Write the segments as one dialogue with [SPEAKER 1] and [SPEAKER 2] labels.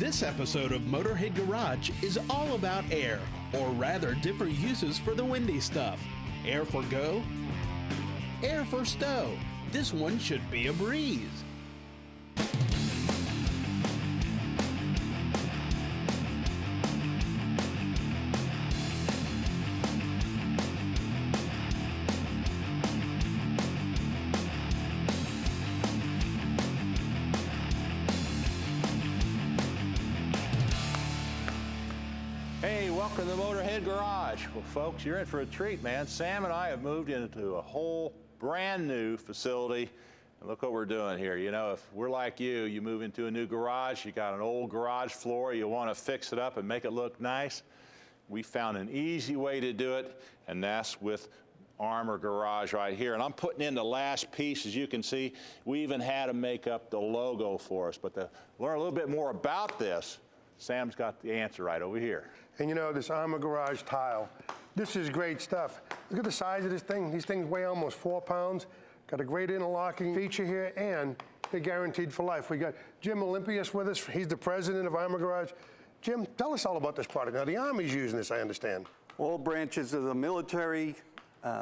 [SPEAKER 1] This episode of Motorhead Garage is all about air, or rather different uses for the windy stuff. Air for go, air for stow. This one should be a breeze.
[SPEAKER 2] Hey, welcome to the Motorhead Garage. Well, folks, you're in for a treat, man. Sam and I have moved into a whole brand new facility. And look what we're doing here. You know, if we're like you move into a new garage, you got an old garage floor, you want to fix it up and make it look nice. We found an easy way to do it, and that's with Armor Garage right here. And I'm putting in the last piece. As you can see, we even had to make up the logo for us. But to learn a little bit more about this, Sam's got the answer right over here.
[SPEAKER 3] And you know, this Armor Garage tile, this is great stuff. Look at the size of this thing. These things weigh almost 4 pounds. Got a great interlocking feature here, and they're guaranteed for life. We got Jim Olympius with us. He's the president of Armor Garage. Jim, tell us all about this product. Now, the Army's using this, I understand.
[SPEAKER 4] All branches of the military,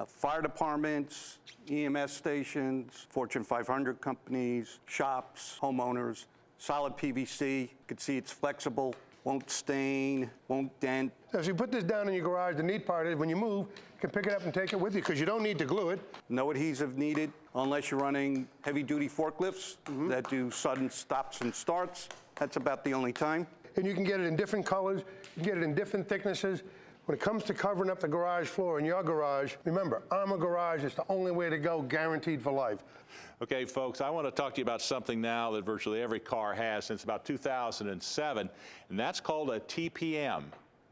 [SPEAKER 4] fire departments, EMS stations, Fortune 500 companies, shops, homeowners, solid PVC. You can see it's flexible, won't stain, won't dent.
[SPEAKER 3] Now, if you put this down in your garage, the neat part is when you move, you can pick it up and take it with you because you don't need to glue it.
[SPEAKER 4] No adhesive needed unless you're running heavy-duty forklifts that do sudden stops and starts. That's about the only time. And
[SPEAKER 3] you can get it in different colors, you can get it in different thicknesses. When it comes to covering up the garage floor in your garage, remember, Armor Garage is the only way to go, guaranteed for life.
[SPEAKER 2] Okay, folks, I want to talk to you about something now that virtually every car has since about 2007, and that's called a TPM.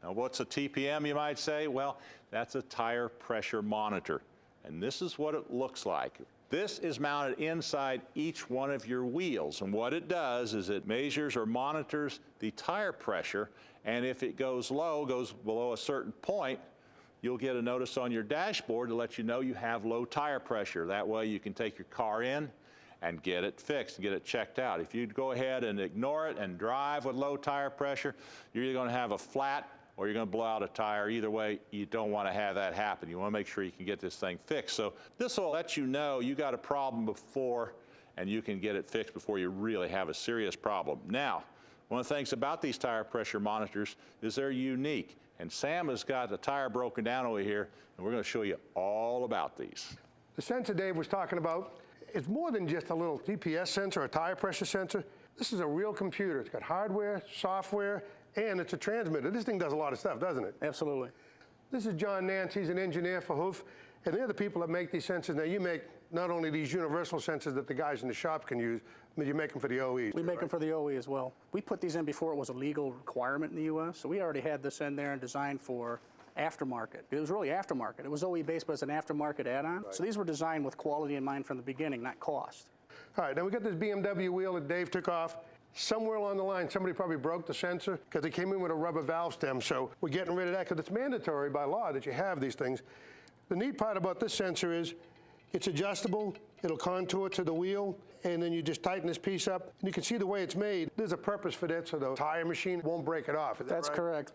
[SPEAKER 2] Now, what's a TPM, you might say? Well, that's a tire pressure monitor, and this is what it looks like. This is mounted inside each one of your wheels, and what it does is it measures or monitors the tire pressure, and if it goes low, goes below a certain point, you'll get a notice on your dashboard to let you know you have low tire pressure. That way you can take your car in and get it fixed and get it checked out. If you go ahead and ignore it and drive with low tire pressure, you're either going to have a flat or you're going to blow out a tire. Either way, you don't want to have that happen. You want to make sure you can get this thing fixed. So this will let you know you got a problem before, and you can get it fixed before you really have a serious problem. Now, one of the things about these tire pressure monitors is they're unique. And Sam has got the tire broken down over here, and we're going to show you all about these.
[SPEAKER 3] The sensor Dave was talking about, it's more than just a little GPS sensor, a tire pressure sensor. This is a real computer. It's got hardware, software, and it's a transmitter. This thing does a lot of stuff, doesn't it?
[SPEAKER 5] Absolutely.
[SPEAKER 3] This is John Nance. He's an engineer for Hoof, and they're the people that make these sensors. Now, you make not only these universal sensors that the guys in the shop can use, but you make them for the OEs.
[SPEAKER 5] We make them for the OE as well. We put these in before it was a legal requirement in the U.S., so we already had this in there and designed for aftermarket. It was really aftermarket. It was OE based, but it's an aftermarket add-on. Right. So these were designed with quality in mind from the beginning, not cost.
[SPEAKER 3] All right, now we got this BMW wheel that Dave took off. Somewhere along the line, somebody probably broke the sensor because it came in with a rubber valve stem, so we're getting rid of that because it's mandatory by law that you have these things. The neat part about this sensor is it's adjustable, it'll contour to the wheel, and then you just tighten this piece up, and you can see the way it's made. There's a purpose for that, so the tire machine won't break it off. Is that
[SPEAKER 5] That's
[SPEAKER 3] right?
[SPEAKER 5] correct.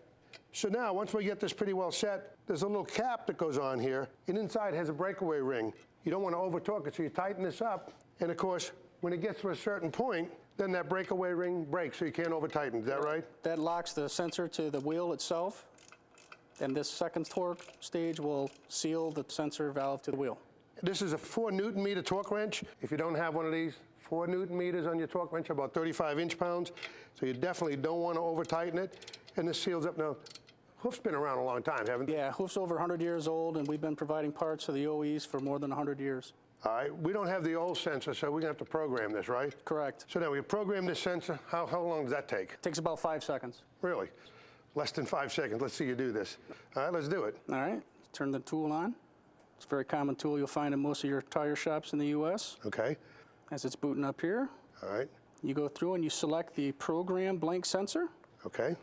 [SPEAKER 3] So now, once we get this pretty well set, there's a little cap that goes on here, and inside has a breakaway ring. You don't want to over-torque it, so you tighten this up, and of course, when it gets to a certain point, then that breakaway ring breaks, so you can't over-tighten. Is that right?
[SPEAKER 5] That locks the sensor to the wheel itself, and this second torque stage will seal the sensor valve to the wheel.
[SPEAKER 3] This is a 4 Newton-meter torque wrench. If you don't have one of these, 4 Newton-meters on your torque wrench, about 35 inch-pounds, so you definitely don't want to over-tighten it, and this seals up. Now, Hoof's been around a long time, haven't they?
[SPEAKER 5] Yeah, Hoof's over 100 years old, and we've been providing parts to the OEs for more than 100 years.
[SPEAKER 3] All right, we don't have the old sensor, so we're gonna have to program this, right?
[SPEAKER 5] Correct.
[SPEAKER 3] So now we program this sensor. How long does that take?
[SPEAKER 5] It takes about 5 seconds.
[SPEAKER 3] Really? Less than 5 seconds. Let's see you do this. All right, let's do it.
[SPEAKER 5] All right, turn the tool on. It's a very common tool you'll find in most of your tire shops in the U.S.
[SPEAKER 3] Okay.
[SPEAKER 5] As it's booting up here,
[SPEAKER 3] All right.
[SPEAKER 5] you go through and you select the program blank sensor.
[SPEAKER 3] Okay.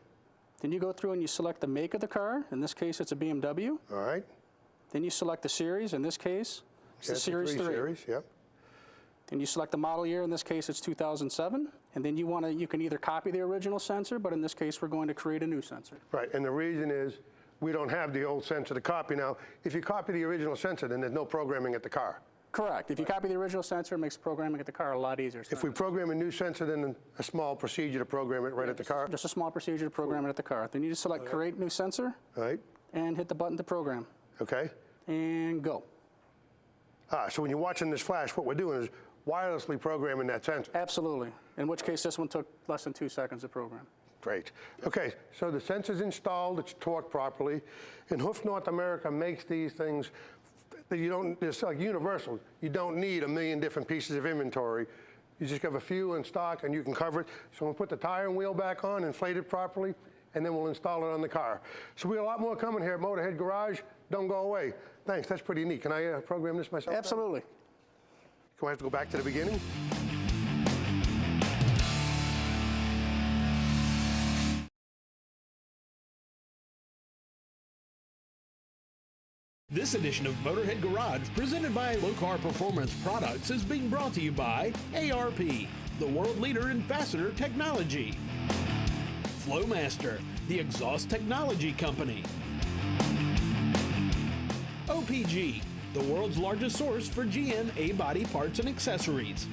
[SPEAKER 5] Then you go through and you select the make of the car. In this case, it's a BMW.
[SPEAKER 3] All right.
[SPEAKER 5] Then you select the series. In this case, it's the Series 3.
[SPEAKER 3] Series, yep.
[SPEAKER 5] And you select the model year. In this case, it's 2007. And then you can either copy the original sensor, but in this case, we're going to create a new sensor.
[SPEAKER 3] Right, and the reason is we don't have the old sensor to copy now. If you copy the original sensor, then there's no programming at the car.
[SPEAKER 5] Correct. If you copy the original sensor, it makes programming at the car a lot easier.
[SPEAKER 3] If we program a new sensor, then a small procedure to program it right at the car.
[SPEAKER 5] Just a small procedure to program it at the car. Then you just select Create New Sensor
[SPEAKER 3] Right,
[SPEAKER 5] and hit the button to program.
[SPEAKER 3] okay.
[SPEAKER 5] And go.
[SPEAKER 3] So when you're watching this flash, what we're doing is wirelessly programming that sensor.
[SPEAKER 5] Absolutely. In which case, this one took less than 2 seconds to program.
[SPEAKER 3] Great. Okay, so the sensor's installed, it's torqued properly, and Hoof North America makes these things that it's like universal. You don't need a million different pieces of inventory. You just have a few in stock and you can cover it. So we'll put the tire and wheel back on, inflate it properly, and then we'll install it on the car. So we have a lot more coming here at Motorhead Garage. Don't go away. Thanks, that's pretty neat. Can I program this myself?
[SPEAKER 5] Absolutely.
[SPEAKER 3] Do I have to go back to the beginning?
[SPEAKER 1] This edition of Motorhead Garage, presented by Low Car Performance Products, is being brought to you by ARP, the world leader in fastener technology. Flowmaster, the exhaust technology company. OPG, the world's largest source for GM A-body parts and accessories.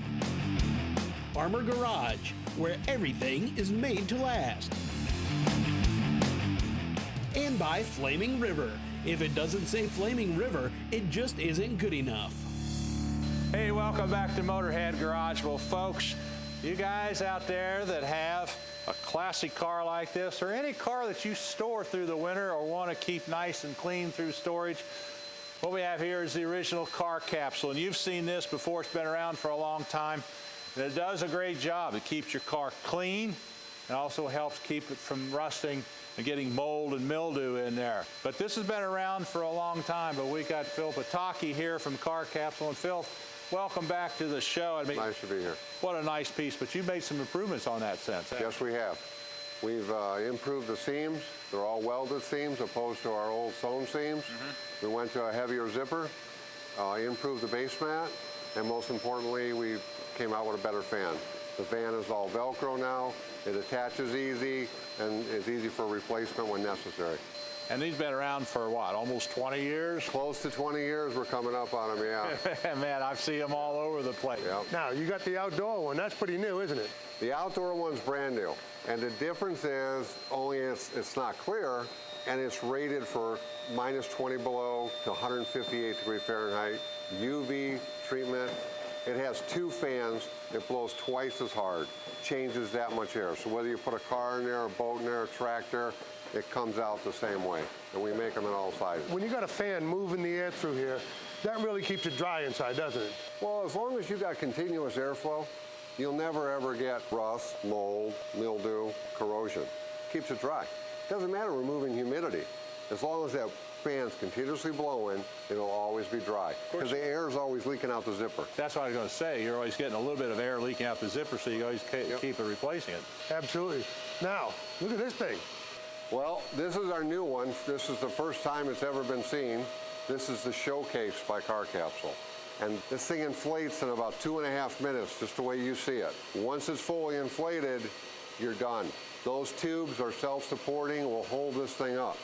[SPEAKER 1] Armor Garage, where everything is made to last. And by Flaming River. If it doesn't say Flaming River, it just isn't good enough.
[SPEAKER 2] Hey, welcome back to Motorhead Garage. Well, folks, you guys out there that have a classic car like this, or any car that you store through the winter or want to keep nice and clean through storage, what we have here is the original car capsule. And you've seen this before. It's been around for a long time. And it does a great job. It keeps your car clean and also helps keep it from rusting and getting mold and mildew in there. But this has been around for a long time, but we got Phil Pataki here from Car Capsule. And Phil, welcome back to the show. I mean,
[SPEAKER 6] Nice to be here.
[SPEAKER 2] what a nice piece, but you made some improvements on that sense.
[SPEAKER 6] Yes, we have. We've improved the seams. They're all welded seams opposed to our old sewn seams. We went to a heavier zipper, improved the base mat, and most importantly, we came out with a better fan. The fan is all Velcro now. It attaches easy, and it's easy for replacement when necessary.
[SPEAKER 2] And these been around for what, almost 20 years?
[SPEAKER 6] Close to 20 years, we're coming up on them, yeah.
[SPEAKER 2] Man, I see them all over the place.
[SPEAKER 6] Yep.
[SPEAKER 3] Now, you got the outdoor one. That's pretty new, isn't it?
[SPEAKER 6] The outdoor one's brand new. And the difference is only it's not clear, and it's rated for -20 below to 158 degree Fahrenheit, UV treatment. It has 2 fans. It blows twice as hard, changes that much air. So whether you put a car in there, a boat in there, a tractor, it comes out the same way. And we make them in all sizes.
[SPEAKER 3] When you got a fan moving the air through here, that really keeps it dry inside, doesn't it?
[SPEAKER 6] Well, as long as you got continuous airflow, you'll never ever get rust, mold, mildew, corrosion. Keeps it dry. Doesn't matter removing humidity. As long as that fan's continuously blowing, it'll always be dry. Because the air is always leaking out the zipper.
[SPEAKER 2] That's what I was going to say. You're always getting a little bit of air leaking out the zipper, so you always keep replacing it.
[SPEAKER 3] Absolutely. Now, look at this thing.
[SPEAKER 6] Well, this is our new one. This is the first time it's ever been seen. This is the Showcase by Car Capsule. And this thing inflates in about 2.5 minutes, just the way you see it. Once it's fully inflated, you're done. Those tubes are self-supporting, will hold this thing up.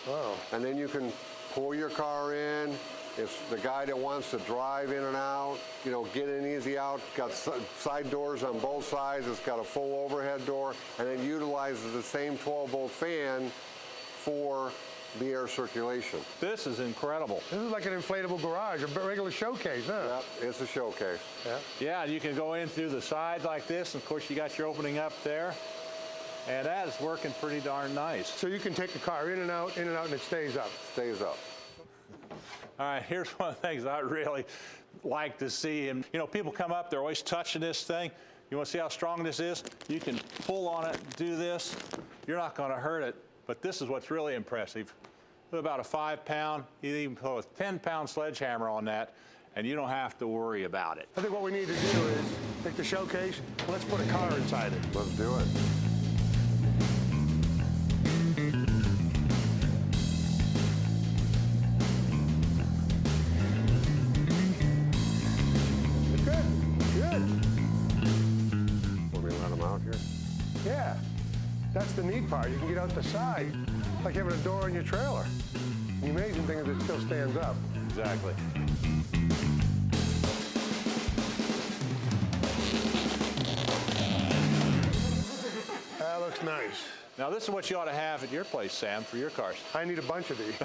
[SPEAKER 3] Wow.
[SPEAKER 6] And then you can pull your car in. It's the guy that wants to drive in and out, you know, get in easy out. Got side doors on both sides. It's got a full overhead door, and it utilizes the same 12-volt fan for the air circulation.
[SPEAKER 2] This is incredible.
[SPEAKER 3] This is like an inflatable garage, a regular showcase, huh?
[SPEAKER 6] Yep, it's a Showcase.
[SPEAKER 3] Yeah.
[SPEAKER 2] Yeah, you can go in through the side like this, and of course you got your opening up there. And that is working pretty darn nice.
[SPEAKER 3] So you can take the car in and out, and it stays up.
[SPEAKER 6] Stays up.
[SPEAKER 2] All right, here's one of the things I really like to see. And, you know, people come up, they're always touching this thing. You want to see how strong this is? You can pull on it, do this. You're not going to hurt it. But this is what's really impressive. About a 5-pound, you even put a 10-pound sledgehammer on that, and you don't have to worry about it.
[SPEAKER 3] I think what we need to do is take the Showcase, let's put a car inside it.
[SPEAKER 6] Let's do it.
[SPEAKER 3] Good. That's the neat part. You can get out the side, like having a door in your trailer. The amazing thing is it still stands up.
[SPEAKER 2] Exactly.
[SPEAKER 3] That looks nice.
[SPEAKER 2] Now, this is what you ought to have at your place, Sam, for your cars.
[SPEAKER 3] I need a bunch of these.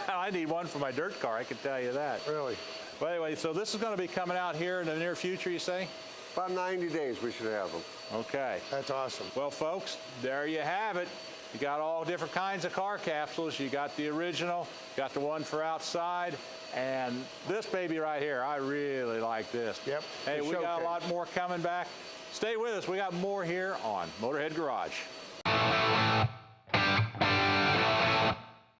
[SPEAKER 2] I need one for my dirt car, I can tell you that.
[SPEAKER 3] Really?
[SPEAKER 2] Well, anyway, so this is going to be coming out here in the near future, you say?
[SPEAKER 6] About 90 days we should have them.
[SPEAKER 2] Okay.
[SPEAKER 3] That's awesome.
[SPEAKER 2] Well, folks, there you have it. You got all different kinds of car capsules. You got the original, got the one for outside, and this baby right here, I really like this.
[SPEAKER 3] Yep.
[SPEAKER 2] Hey, we got a lot more coming back. Stay with us. We got more here on Motorhead Garage.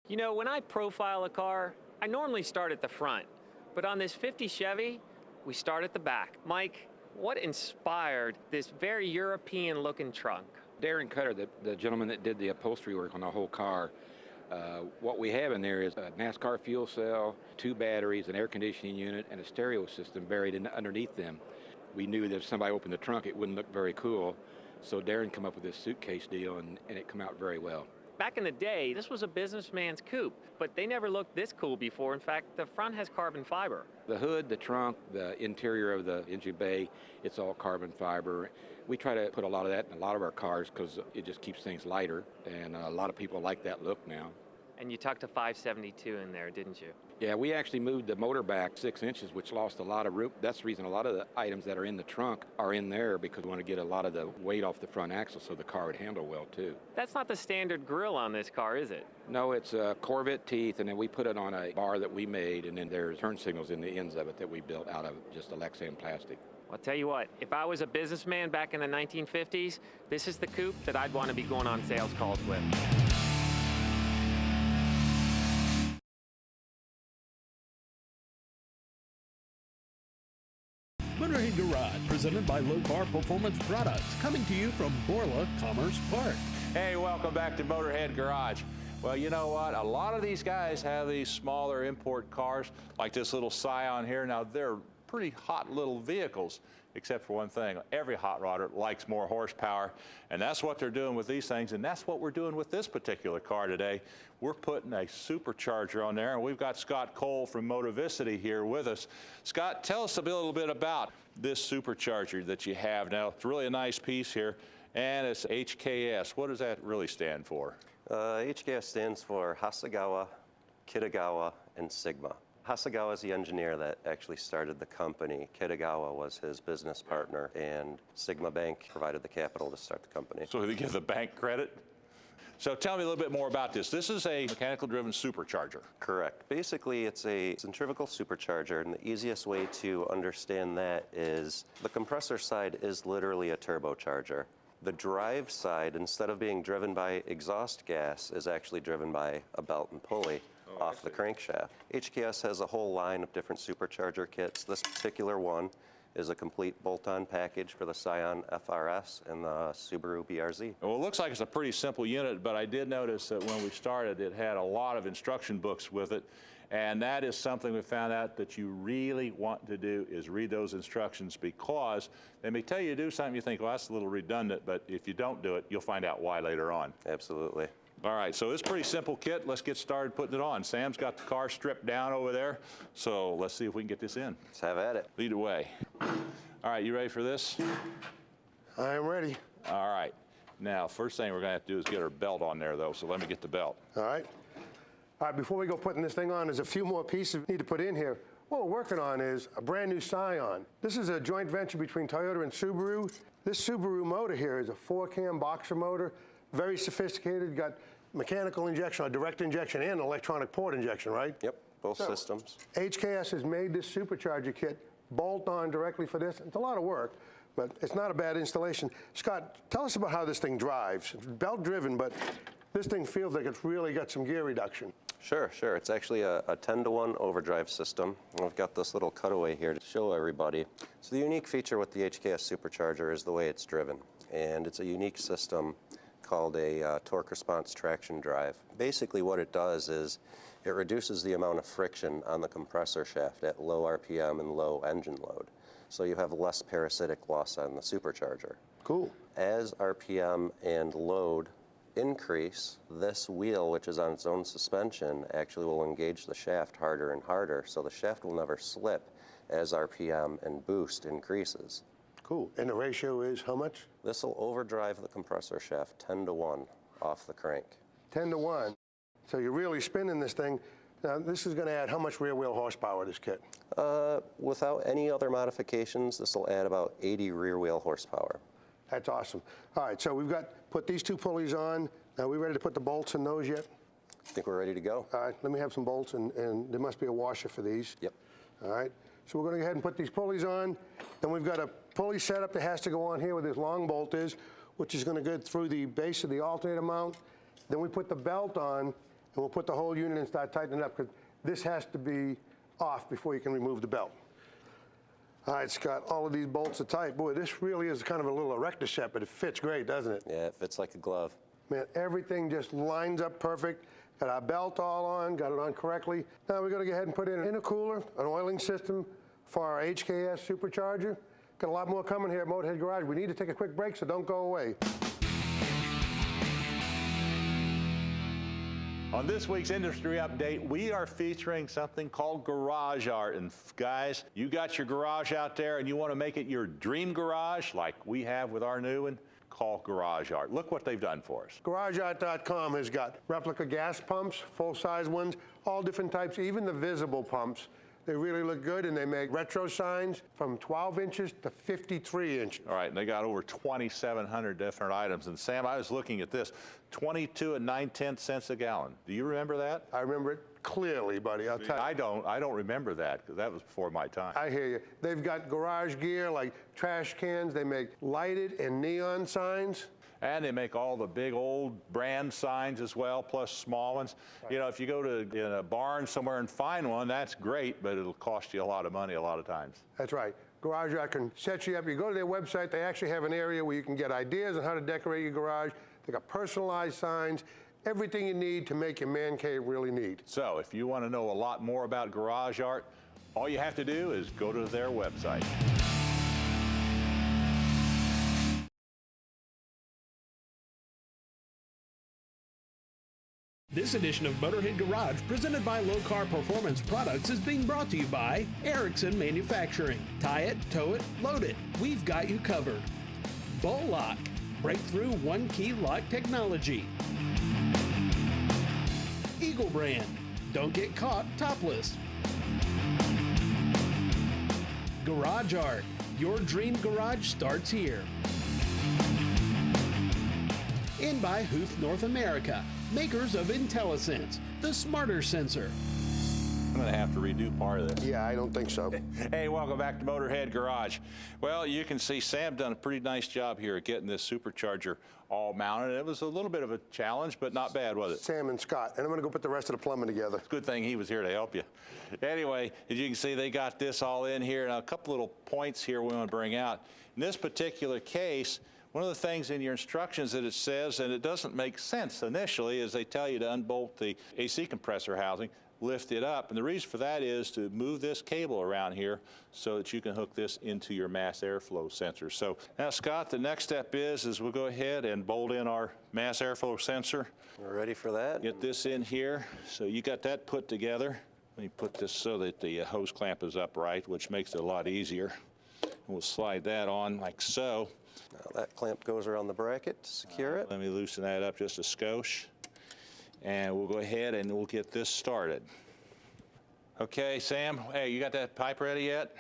[SPEAKER 7] You know, when I profile a car, I normally start at the front, but on this 50 Chevy, we start at the back. Mike, what inspired this very European-looking trunk?
[SPEAKER 8] Darren Cutter, the gentleman that did the upholstery work on the whole car, what we have in there is a NASCAR fuel cell, 2 batteries, an air conditioning unit, and a stereo system buried underneath them. We knew that if somebody opened the trunk, it wouldn't look very cool, so Darren came up with this suitcase deal, and it came out very well.
[SPEAKER 7] Back in the day, this was a businessman's coupe, but they never looked this cool before. In fact, the front has carbon fiber.
[SPEAKER 8] The hood, the trunk, the interior of the engine bay, it's all carbon fiber. We try to put a lot of that in a lot of our cars because it just keeps things lighter, and a lot of people like that look now.
[SPEAKER 7] And you tucked a 572 in there, didn't you?
[SPEAKER 8] Yeah, we actually moved the motor back 6 inches, which lost a lot of room. That's the reason a lot of the items that are in the trunk are in there, because we want to get a lot of the weight off the front axle so the car would handle well, too.
[SPEAKER 7] That's not the standard grille on this car, is it?
[SPEAKER 8] No, it's Corvette teeth, and then we put it on a bar that we made, and then there's turn signals in the ends of it that we built out of just a Lexan plastic.
[SPEAKER 7] I'll tell you what, if I was a businessman back in the 1950s, this is the coupe that I'd want to be going on sales calls with.
[SPEAKER 1] Motorhead Garage, presented by Low Car Performance Products, coming to you from Borla Commerce Park.
[SPEAKER 2] Hey, welcome back to Motorhead Garage. Well, you know what? A lot of these guys have these smaller import cars, like this little Scion here. Now, they're pretty hot little vehicles, except for one thing. Every hot rodder likes more horsepower, and that's what they're doing with these things, and that's what we're doing with this particular car today. We're putting a supercharger on there, and we've got Scott Cole from Motovicity here with us. Scott, tell us a little bit about this supercharger that you have. Now, it's really a nice piece here, and it's HKS. What does that really stand for?
[SPEAKER 9] HKS stands for Hasegawa, Kitagawa, and Sigma. Hasegawa is the engineer that actually started the company. Kitagawa was his business partner, and Sigma Bank provided the capital to start the company.
[SPEAKER 2] So they give the bank credit? So tell me a little bit more about this. This is a mechanical-driven supercharger.
[SPEAKER 9] Correct. Basically, it's a centrifugal supercharger, and the easiest way to understand that is the compressor side is literally a turbocharger. The drive side, instead of being driven by exhaust gas, is actually driven by a belt and pulley off the crankshaft. HKS has a whole line of different supercharger kits. This particular one is a complete bolt-on package for the Scion FRS and the Subaru BRZ.
[SPEAKER 2] Well, it looks like it's a pretty simple unit, but I did notice that when we started, it had a lot of instruction books with it, and that is something we found out that you really want to do is read those instructions, because they may tell you to do something, you think, well, that's a little redundant, but if you don't do it, you'll find out why later on.
[SPEAKER 9] Absolutely.
[SPEAKER 2] All right, so it's a pretty simple kit. Let's get started putting it on. Sam's got the car stripped down over there, so let's see if we can get this in.
[SPEAKER 9] Let's have at it.
[SPEAKER 2] Lead the way. All right, you ready for this?
[SPEAKER 3] I am ready.
[SPEAKER 2] All right. Now, first thing we're going to have to do is get our belt on there, though, so let me get the belt.
[SPEAKER 3] All right. All right, before we go putting this thing on, there's a few more pieces we need to put in here. What we're working on is a brand new Scion. This is a joint venture between Toyota and Subaru. This Subaru motor here is a 4-cam boxer motor, very sophisticated, got mechanical injection, a direct injection, and electronic port injection, right?
[SPEAKER 9] Yep, both systems.
[SPEAKER 3] HKS has made this supercharger kit bolt on directly for this. It's a lot of work, but it's not a bad installation. Scott, tell us about how this thing drives. It's belt driven, but this thing feels like it's really got some gear reduction.
[SPEAKER 9] Sure. It's actually a 10-to-1 overdrive system. I've got this little cutaway here to show everybody. So the unique feature with the HKS supercharger is the way it's driven, and it's a unique system called a torque response traction drive. Basically what it does is it reduces the amount of friction on the compressor shaft at low RPM and low engine load. So you have less parasitic loss on the supercharger.
[SPEAKER 3] Cool.
[SPEAKER 9] As RPM and load increase, this wheel, which is on its own suspension, actually will engage the shaft harder and harder, so the shaft will never slip as RPM and boost increases.
[SPEAKER 3] Cool. And the ratio is how much?
[SPEAKER 9] This will overdrive the compressor shaft 10-to-1 off the crank.
[SPEAKER 3] 10-to-1. So you're really spinning this thing. Now, this is going to add how much rear wheel horsepower, this kit?
[SPEAKER 9] Without any other modifications, this will add about 80 rear wheel horsepower.
[SPEAKER 3] That's awesome. All right, so we've put these two pulleys on. Now, we ready to put the bolts in those yet?
[SPEAKER 9] I think we're ready to go.
[SPEAKER 3] All right, let me have some bolts, and there must be a washer for these.
[SPEAKER 9] Yep.
[SPEAKER 3] All right, so we're going to go ahead and put these pulleys on. Then we've got a pulley setup that has to go on here where this long bolt is, which is going to go through the base of the alternator mount. Then we put the belt on, and we'll put the whole unit and start tightening it up, because this has to be off before you can remove the belt. All right, Scott, all of these bolts are tight. Boy, this really is kind of a little erector set, but it fits great, doesn't it?
[SPEAKER 9] Yeah, it fits like a glove.
[SPEAKER 3] Man, everything just lines up perfect. Got our belt all on, got it on correctly. Now we're going to go ahead and put in an intercooler, an oiling system for our HKS supercharger. Got a lot more coming here at Motorhead Garage. We need to take a quick break, so don't go away.
[SPEAKER 2] On this week's industry update, we are featuring something called garage art. And guys, you got your garage out there and you want to make it your dream garage like we have with our new one, call Garage Art. Look what they've done for us.
[SPEAKER 3] GarageArt.com has got replica gas pumps, full-size ones, all different types, even the visible pumps. They really look good, and they make retro signs from 12 inches to 53 inches.
[SPEAKER 2] All right, and they got over 2,700 different items. And Sam, I was looking at this, 22 and 9/10 cents a gallon. Do you remember that?
[SPEAKER 3] I remember it clearly, buddy. I'll tell you.
[SPEAKER 2] I don't remember that, because that was before my time.
[SPEAKER 3] I hear you. They've got garage gear like trash cans. They make lighted and neon signs.
[SPEAKER 2] And they make all the big old brand signs as well, plus small ones. Right. You know, if you go to in a barn somewhere and find one, that's great, but it'll cost you a lot of money a lot of times.
[SPEAKER 3] That's right. Garage Art can set you up. You go to their website, they actually have an area where you can get ideas on how to decorate your garage. They got personalized signs, everything you need to make your man cave really neat.
[SPEAKER 2] So if you want to know a lot more about Garage Art, all you have to do is go to their website.
[SPEAKER 1] This edition of Motorhead Garage, presented by Low Car Performance Products, is being brought to you by Erickson Manufacturing. Tie it, tow it, load it. We've got you covered. Bull Lock, breakthrough one-key lock technology. Eagle Brand, don't get caught topless. Garage Art, your dream garage starts here. And by Hoof North America, makers of Intellisens, the smarter sensor.
[SPEAKER 2] I'm going to have to redo part of this.
[SPEAKER 3] Yeah, I don't think so.
[SPEAKER 2] Hey, welcome back to Motorhead Garage. Well, you can see Sam done a pretty nice job here at getting this supercharger all mounted. It was a little bit of a challenge, but not bad, was it?
[SPEAKER 3] Sam and Scott, and I'm going to go put the rest of the plumbing together.
[SPEAKER 2] Good thing he was here to help you. Anyway, as you can see, they got this all in here. Now, a couple little points here we want to bring out. In this particular case, one of the things in your instructions that it says, and it doesn't make sense initially, is they tell you to unbolt the AC compressor housing, lift it up. And the reason for that is to move this cable around here so that you can hook this into your mass airflow sensor. So now, Scott, the next step is we'll go ahead and bolt in our mass airflow sensor.
[SPEAKER 9] We're ready for that.
[SPEAKER 2] Get this in here. So you got that put together. Let me put this so that the hose clamp is upright, which makes it a lot easier. We'll slide that on like so.
[SPEAKER 9] Now that clamp goes around the bracket to secure it.
[SPEAKER 2] Let me loosen that up just a skosh. And we'll go ahead and we'll get this started. Okay, Sam, hey, you got that pipe ready yet?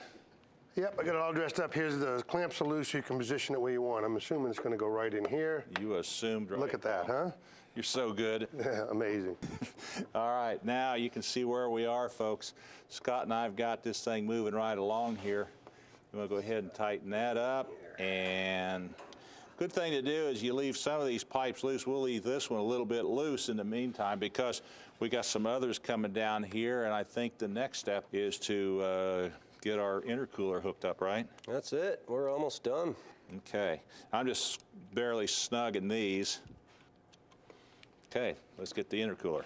[SPEAKER 3] Yep, I got it all dressed up. Here's the clamps are loose, so you can position it where you want. I'm assuming it's going to go right in here.
[SPEAKER 2] You assumed right.
[SPEAKER 3] Look at that, huh?
[SPEAKER 2] You're so good.
[SPEAKER 3] Yeah, amazing.
[SPEAKER 2] All right, now you can see where we are, folks. Scott and I have got this thing moving right along here. I'm going to go ahead and tighten that up. And good thing to do is you leave some of these pipes loose. We'll leave this one a little bit loose in the meantime because we got some others coming down here, and I think the next step is to get our intercooler hooked up, right?
[SPEAKER 9] That's it. We're almost done.
[SPEAKER 2] Okay. I'm just barely snugging these. Okay, let's get the intercooler.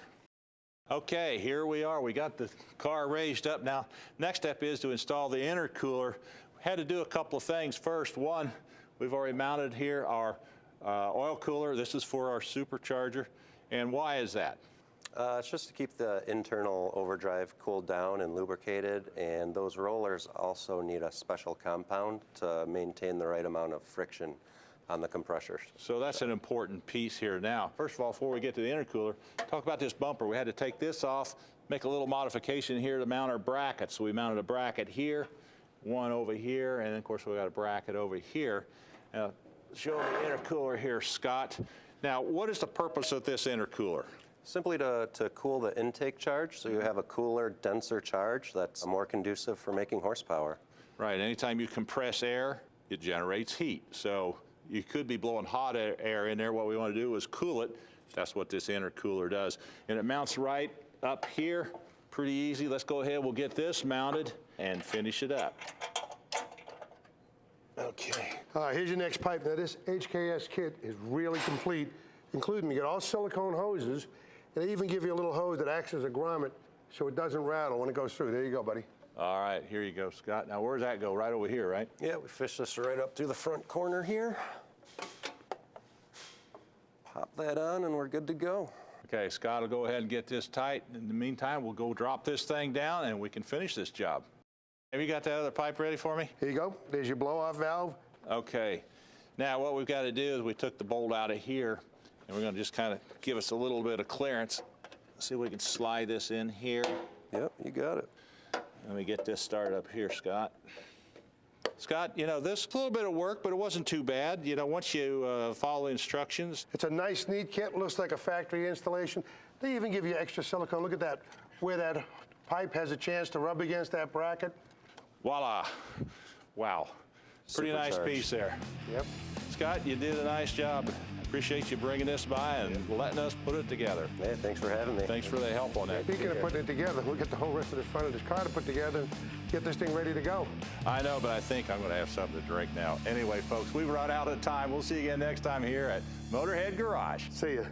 [SPEAKER 2] Okay, here we are. We got the car raised up. Now, next step is to install the intercooler. Had to do a couple of things. First, one, we've already mounted here our Oil cooler, this is for our supercharger. And why is that?
[SPEAKER 9] It's just to keep the internal overdrive cooled down and lubricated, and those rollers also need a special compound to maintain the right amount of friction on the compressors.
[SPEAKER 2] So that's an important piece here. Now, first of all, before we get to the intercooler, talk about this bumper. We had to take this off, make a little modification here to mount our bracket. So we mounted a bracket here, one over here, and then of course we got a bracket over here. Now, show the intercooler here, Scott. Now, what is the purpose of this intercooler?
[SPEAKER 9] Simply to cool the intake charge, so you have a cooler, denser charge that's more conducive for making horsepower.
[SPEAKER 2] Right, anytime you compress air, it generates heat. So you could be blowing hot air in there. What we want to do is cool it. That's what this intercooler does. And it mounts right up here, pretty easy. Let's go ahead, we'll get this mounted and finish it up.
[SPEAKER 3] Okay. All right, here's your next pipe. Now, this HKS kit is really complete, including you get all silicone hoses, and they even give you a little hose that acts as a grommet so it doesn't rattle when it goes through. There you go, buddy.
[SPEAKER 2] All right, here you go, Scott. Now, where does that go? Right over here, right?
[SPEAKER 9] Yeah, we fish this right up through the front corner here. Pop that on and we're good to go.
[SPEAKER 2] Okay, Scott will go ahead and get this tight. In the meantime, we'll go drop this thing down and we can finish this job. Have you got that other pipe ready for me?
[SPEAKER 3] Here you go. There's your blow-off valve.
[SPEAKER 2] Okay. Now, what we've got to do is we took the bolt out of here, and we're going to just kind of give us a little bit of clearance. See if we can slide this in here.
[SPEAKER 9] Yep, you got it.
[SPEAKER 2] Let me get this started up here, Scott. Scott, you know, this is a little bit of work, but it wasn't too bad. You know, once you follow the instructions.
[SPEAKER 3] It's a nice, neat kit. Looks like a factory installation. They even give you extra silicone. Look at that, where that pipe has a chance to rub against that bracket.
[SPEAKER 2] Voila. Wow. Pretty nice piece there.
[SPEAKER 3] Yep.
[SPEAKER 2] Scott, you did a nice job. Appreciate you bringing this by and letting us put it together.
[SPEAKER 9] Hey, thanks for having me.
[SPEAKER 2] Thanks for the help on that.
[SPEAKER 3] Speaking of putting it together, we'll get the whole rest of the front of this car to put together and get this thing ready to go.
[SPEAKER 2] I know, but I think I'm going to have something to drink now. Anyway, folks, we've run out of time. We'll see you again next time here at Motorhead Garage.
[SPEAKER 3] See ya.